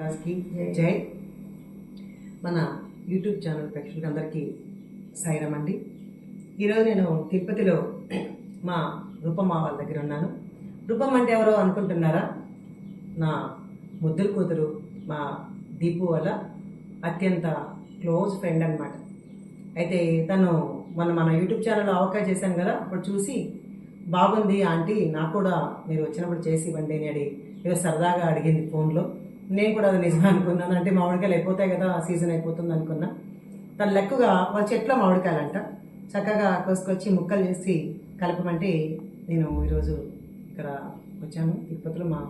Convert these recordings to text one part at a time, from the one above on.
మహారాజ్కి జై. మన యూట్యూబ్ ఛానల్ ప్రేక్షకులకి అందరికీ సాయిరామ్ అండి. ఈరోజు నేను తిరుపతిలో మా రూపమ్మ వాళ్ళ దగ్గర ఉన్నాను. రూపమ్మ అంటే ఎవరో అనుకుంటున్నారా? నా ముద్దుల కూతురు, మా దీపు వాళ్ళ అత్యంత క్లోజ్ ఫ్రెండ్ అనమాట. అయితే తను మన యూట్యూబ్ ఛానల్లో అవకాశం చేశాను కదా, అప్పుడు చూసి బాగుంది ఆంటీ, నాకు కూడా మీరు వచ్చినప్పుడు చేసి ఇవ్వండి అని ఏదో సరదాగా అడిగింది ఫోన్లో. నేను కూడా అది నిజమే అనుకున్నాను. అంటే మామిడికాయలు అయిపోతాయి కదా, సీజన్ అయిపోతుంది అనుకున్నా. తను లెక్కగా వాళ్ళ చెట్ల మామిడికాయలంట చక్కగా కోసుకొచ్చి ముక్కలు చేసి కలపమంటే నేను ఈరోజు ఇక్కడ వచ్చాను. తిరుపతిలో మా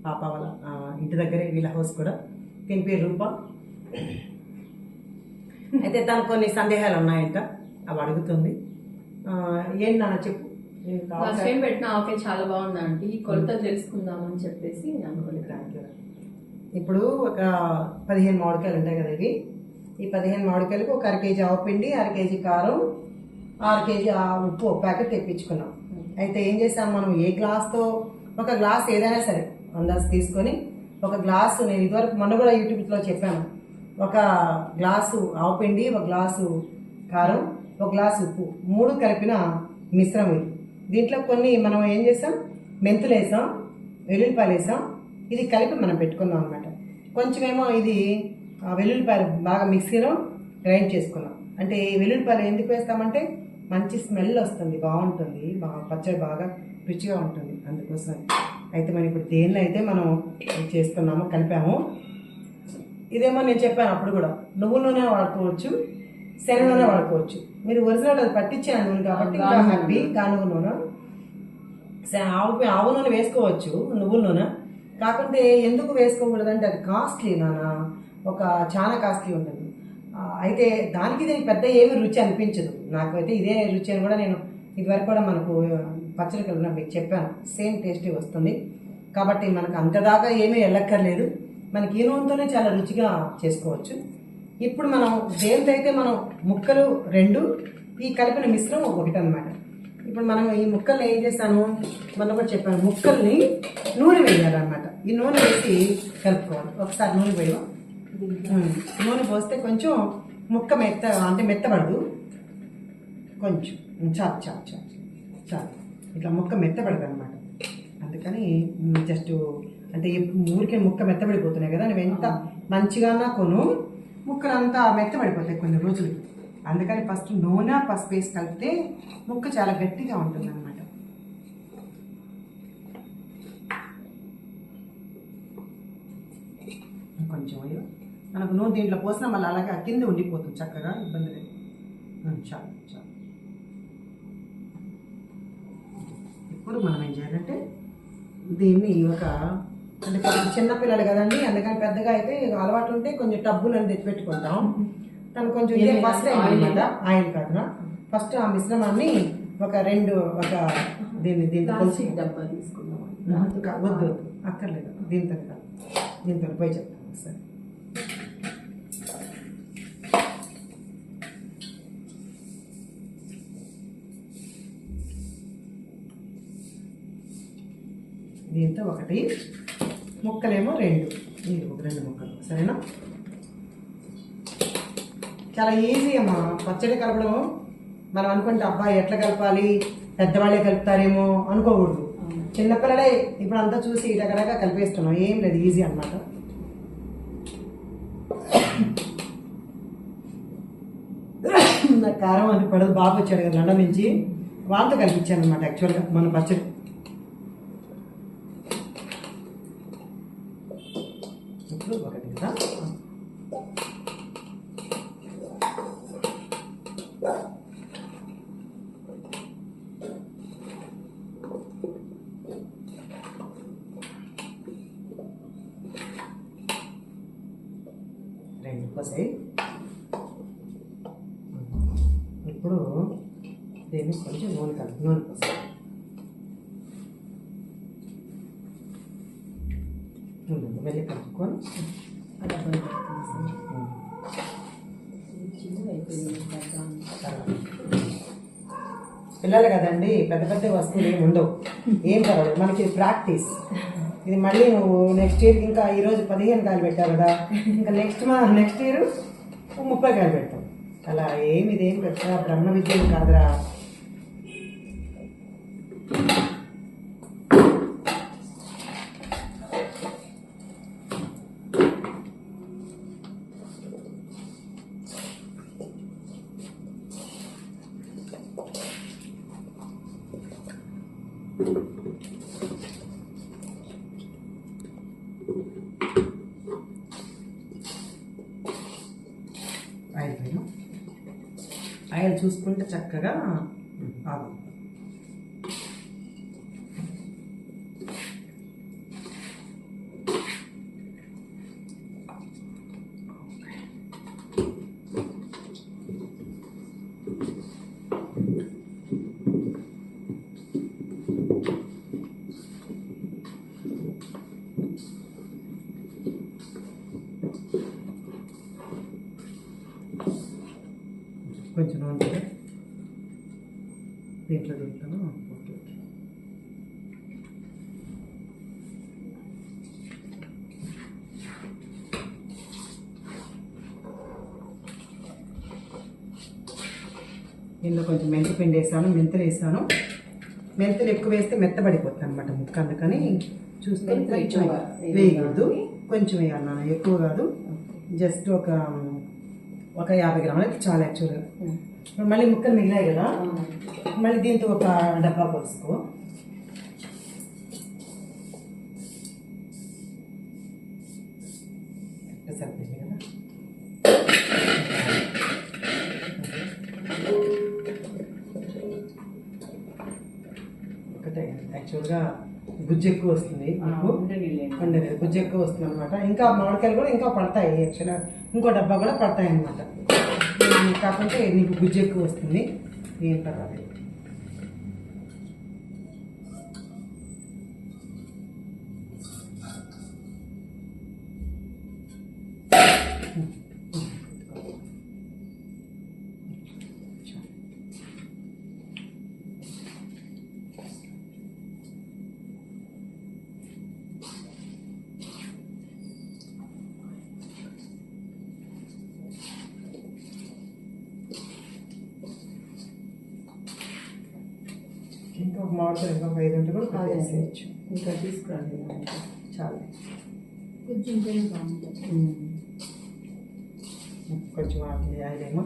పాప వాళ్ళ ఇంటి దగ్గరే, వీళ్ళ హౌస్ కూడా. దీని పేరు రూప. అయితే తనకు కొన్ని సందేహాలు ఉన్నాయంట, అవి అడుగుతుంది. ఏంటి నాన్న చెప్పు. ఫస్ట్ టైం పెట్టిన ఆవకాయ చాలా బాగుంది ఆంటీ, కొలత తెలుసుకుందామని చెప్పేసి అనుకోలేదు. ఇప్పుడు ఒక 15 మామిడికాయలు ఉంటాయి కదా ఇవి. ఈ 15 మామిడికాయలకు ఒక 1/2 కేజీ ఆవపిండి, 1/2 కేజీ కారం, 6 కేజీ ఉప్పు ఒక ప్యాకెట్ తెప్పించుకున్నాం. అయితే ఏం చేసాం, మనం ఏ గ్లాస్తో, ఒక గ్లాస్ ఏదైనా సరే అందాజు తీసుకొని, ఒక గ్లాసు, నేను ఇదివరకు మొన్న కూడా యూట్యూబ్లో చెప్పాను, ఒక గ్లాసు ఆవపిండి, ఒక గ్లాసు కారం, ఒక గ్లాసు ఉప్పు, 3 కలిపిన మిశ్రమం ఇది. దీంట్లో కొన్ని మనం ఏం చేసాం, మెంతులు వేసాం, వెల్లుల్లిపాయలు వేసాం, ఇది కలిపి మనం పెట్టుకున్నాం అనమాట. కొంచెమేమో ఇది వెల్లుల్లిపాయలు బాగా మిక్సీలో గ్రైండ్ చేసుకున్నాం. అంటే వెల్లుల్లిపాయలు ఎందుకు వేస్తామంటే మంచి స్మెల్ వస్తుంది, బాగుంటుంది, బాగా పచ్చడి బాగా రుచిగా ఉంటుంది, అందుకోసం. అయితే మనం ఇప్పుడు దేన్ని అయితే మనం చేసుకున్నామో, కలిపాము. ఇదేమో నేను చెప్పాను అప్పుడు కూడా, నువ్వుల నూనె వాడుకోవచ్చు, శనగ నూనె వాడుకోవచ్చు. మీరు ఒరిజినల్ అది పట్టించాను నూనె కాబట్టి ఇంకా హ్యాపీ. గానుగ నూనె, ఆవు నూనె వేసుకోవచ్చు, నువ్వుల నూనె. కాకుంటే ఎందుకు వేసుకోకూడదంటే అది కాస్ట్లీ నాన్న, చాలా కాస్ట్లీ ఉంటుంది. అయితే దానికి దీనికి పెద్ద ఏమి రుచి అనిపించదు. నాకైతే ఇదే రుచి అని కూడా నేను ఇదివరకు కూడా మనకు పచ్చడి కలిపిన మీకు చెప్పాను, సేమ్ టేస్టీ వస్తుంది. కాబట్టి మనకు అంతదాకా ఏమీ వెళ్ళక్కర్లేదు, మనకి ఈ నూనెతోనే చాలా రుచిగా చేసుకోవచ్చు. ఇప్పుడు మనం దేనితైతే మనం ముక్కలు 2, ఈ కలిపిన మిశ్రమం 1 అనమాట. ఇప్పుడు మనం ఈ ముక్కల్ని ఏం చేస్తాను, మనం కూడా చెప్పాను, ముక్కల్ని నూనె వేయాలన్నమాట. ఈ నూనె వేసి కలుపుకోవాలి. ఒకసారి నూనె వేయడం, నూనె పోస్తే కొంచెం ముక్క మెత్తబడదు, కొంచెం చాలు చాలు చాలు చాలు, ఇట్లా ముక్క మెత్తబడదు అనమాట. అందుకని జస్ట్ అంటే ఊరికే ముక్క మెత్తబడిపోతున్నాయి కదా, నువ్వు ఎంత మంచిగా కొను ముక్కలంతా మెత్తబడిపోతాయి కొన్ని రోజులకి. అందుకని ఫస్ట్ నూనె, పసుపు వేసి కలిపితే ముక్క చాలా గట్టిగా ఉంటుంది అనమాట. కొంచెం మనకు నూనె దీంట్లో పోసినా మళ్ళీ అలాగే కింద ఉండిపోతుంది, చక్కగా ఇబ్బంది లేదు. చాలు చాలు. ఇప్పుడు మనం ఏం చేయాలంటే దీన్ని అంటే కొంచెం చిన్నపిల్లలు కదండి, అందుకని పెద్దగా అయితే అలవాటు ఉంటే కొంచెం టబ్బులను తెచ్చి పెట్టుకుంటాం. తను కొంచెం ఇదే ఫస్ట్ టైం కదా, ఆయిల్ కాదునా, ఫస్ట్ ఆ మిశ్రమాన్ని డబ్బా తీసుకున్నాం. వద్దు అక్కర్లేదు, దీంతో పోయి చెప్తాను సరే. దీంతో 1, ముక్కలేమో 2, ఇది 2 ముక్కలు, సరేనా? చాలా ఈజీ అమ్మా పచ్చడి కలపడం. మనం అనుకుంటే అబ్బాయి ఎట్లా కలపాలి, పెద్దవాళ్ళే కలుపుతారేమో అనుకోకూడదు. చిన్నపిల్లలే ఇప్పుడు అంతా చూసి రకరగా కలిపేస్తున్నాం, ఏం లేదు, ఈజీ అన్నమాట. నాకు కారం అది పడదు, బాబు వచ్చాడు కదా లండన్ నుంచి, వాళ్ళతో కల్పించాను అనమాట యాక్చువల్గా మన పచ్చడి. ఇప్పుడు 1 కదా, ఇప్పుడు దీన్ని కొంచెం నూనె పోసాయి. వెళ్ళి కలుపుకొని పిల్లలు కదండి, పెద్ద పెద్ద వస్తువులు ఏమి ఉండవు, ఏం పర్వాలేదు, మనకి ప్రాక్టీస్. ఇది మళ్ళీ నువ్వు నెక్స్ట్ ఇయర్కి ఇంకా ఈరోజు 15 కాయలు పెట్టావు కదా, ఇంకా నెక్స్ట్ ఇయర్ 30 కాయలు పెడతావు. అలా ఇదేం పెద్ద బ్రహ్మ విద్య కాదురా. ఆయిల్ చూసుకుంటే చక్కగా ఆగు. కొంచెం నూనె దీంట్లో తింటాను. ఓకే, దీనిలో కొంచెం మెంతి పిండి వేసాను, మెంతులు వేసాను. మెంతులు ఎక్కువ వేస్తే మెత్తబడిపోతుంది అనమాట ముక్క, అందుకని చూసుకొని కొంచెం వేయకూడదు, కొంచెం వేయాలి నాన్న, ఎక్కువ కాదు. జస్ట్ ఒక 50 గ్రాములకి చాలా యాక్చువల్గా. మళ్ళీ ముక్కలు మిగిలాయి కదా, మళ్ళీ దీంతో ఒక డబ్బా పోసుకో. సరిపోయింది కదా. ఒకటే యాక్చువల్గా గుజ్జు ఎక్కువ వస్తుంది, గుజ్జు ఎక్కువ వస్తుంది అనమాట. ఇంకా మామిడికాయలు కూడా ఇంకా పడతాయి, యాక్చువల్గా ఇంకో డబ్బా కూడా పడతాయి అనమాట. కాకుంటే నీకు గుజ్జు ఎక్కువ వస్తుంది, ఏం పర్వాలేదు. ఇంకా ఒక మామిడికాయ ఇంకా 5 ఉంటే కూడా వేసేయచ్చు. ఇంకా తీసుకురండి, చాలా కొంచెం బాగుంటుంది. కొంచెం ఆయిలేమో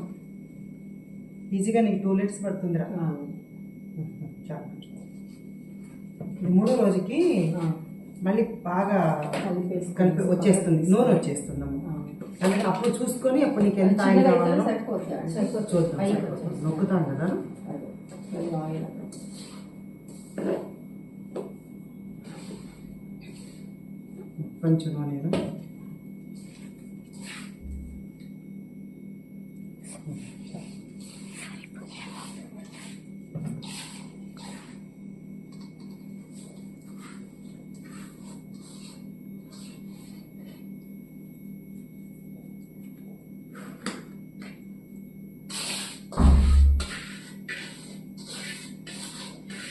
ఈజీగా నీకు 2 లీటర్స్ పడుతుందిరా. చాలా ఇది 3వ రోజుకి మళ్ళీ బాగా కలిపి వచ్చేస్తుంది, నూనె వచ్చేస్తుంది అమ్మ. అందుకే అప్పుడు చూసుకొని అప్పుడు నీకు ఎంత ఆయిల్ కావాలో చూద్దాం. నొక్కుతాం కదా, కొంచెం నూనె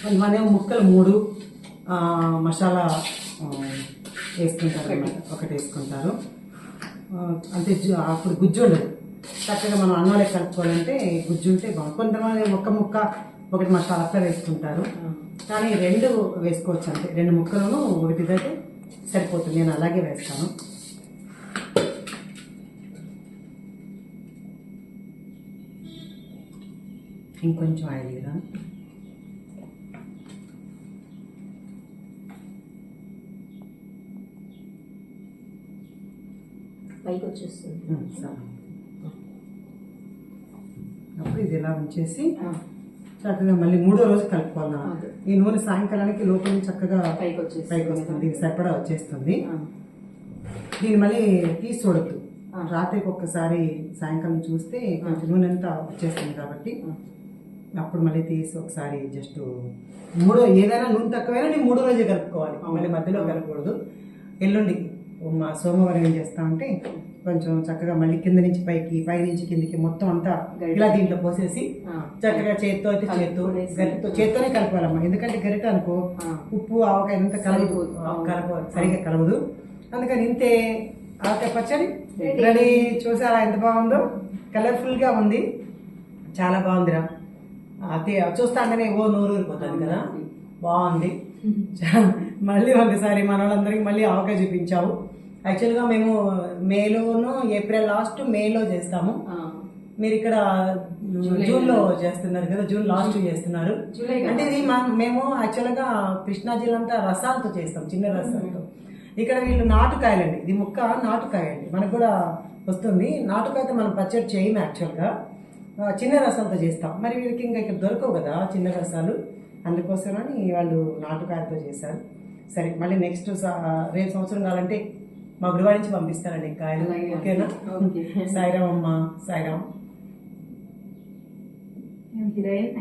కొంతమంది ముక్కలు 3 మసాలా వేసుకుంటారు అన్నమాట, ఒకటి వేసుకుంటారు. అంటే అప్పుడు గుజ్జు ఉండదు, చక్కగా మనం అన్నంలో కలుపుకోవాలంటే గుజ్జు ఉంటే బాగుంది. కొంతమంది ముక్క ఒకటి మసాలా అట్లా వేసుకుంటారు, కానీ 2 వేసుకోవచ్చు. అంతే, 2 ముక్కలను ఒకటి అయితే సరిపోతుంది. నేను అలాగే వేస్తాను. ఇంకొంచెం ఆయిల్ కదా, పైకి వచ్చేస్తుంది. అప్పుడు ఇది ఇలా ఉంచేసి చక్కగా మళ్ళీ 3వ రోజు కలుపుకోవాలి. ఈ నూనె సాయంకాలానికి లోపల చక్కగా పైకి వస్తుంది, ఇది సరిపడా వచ్చేస్తుంది. దీన్ని మళ్ళీ తీసి చూడద్దు, రాత్రికి ఒక్కసారి సాయంకాలం చూస్తే కొంచెం నూనె అంతా వచ్చేస్తుంది కాబట్టి అప్పుడు మళ్ళీ తీసి ఒకసారి జస్ట్ ఏదైనా నూనె తక్కువైనా నేను 3వ రోజే కలుపుకోవాలి, మళ్ళీ మధ్యలో కలపకూడదు. ఎల్లుండి మా సోమవారం ఏం చేస్తామంటే కొంచెం చక్కగా మళ్ళీ కింద నుంచి పైకి పై నుంచి కిందికి మొత్తం అంతా ఇలా దీంట్లో పోసేసి చక్కగా చేత్తో అయితే గరిటతో చేత్తోనే కలపాలమ్మా. ఎందుకంటే గరిట అనుకో ఉప్పు ఆవకాయ అంతా సరిగా కలవదు. అందుకని ఇంతే ఆవకాయ పచ్చడి రెడీ. చూసారా ఎంత బాగుందో, కలర్ఫుల్గా ఉంది, చాలా బాగుందిరా. అదే చూస్తాగానే నోరు ఊరిపోతుంది కదా, బాగుంది. మళ్ళీ ఒకసారి మన వాళ్ళందరికీ మళ్ళీ ఆవకాయ చూపించావు. యాక్చువల్గా మేము మేలోను ఏప్రిల్ లాస్ట్ మేలో చేస్తాము, మీరు ఇక్కడ జూన్లో చేస్తున్నారు కదా, జూన్ లాస్ట్ చేస్తున్నారు. అంటే ఇది మేము యాక్చువల్గా కృష్ణా జిల్లా అంతా రసాలతో చేస్తాం, చిన్న రసాలతో. ఇక్కడ వీళ్ళు నాటుకాయలండి, ఇది ముక్క నాటుకాయండి, మనకు కూడా వస్తుంది. నాటుకాయతో మనం పచ్చడి చేయము, యాక్చువల్గా చిన్న రసాలతో చేస్తాం. మరి వీళ్ళకి ఇంకా ఇక్కడ దొరకవు కదా చిన్న రసాలు, అందుకోసమని వాళ్ళు నాటుకాయలతో చేశారు. సరే మళ్ళీ నెక్స్ట్ రేపు సంవత్సరం కావాలంటే మా గుడివాడి నుంచి పంపిస్తారండి కాయలు, ఓకేనా? సాయిరామ్ అమ్మ, సాయిరామ్. హీరోయిన్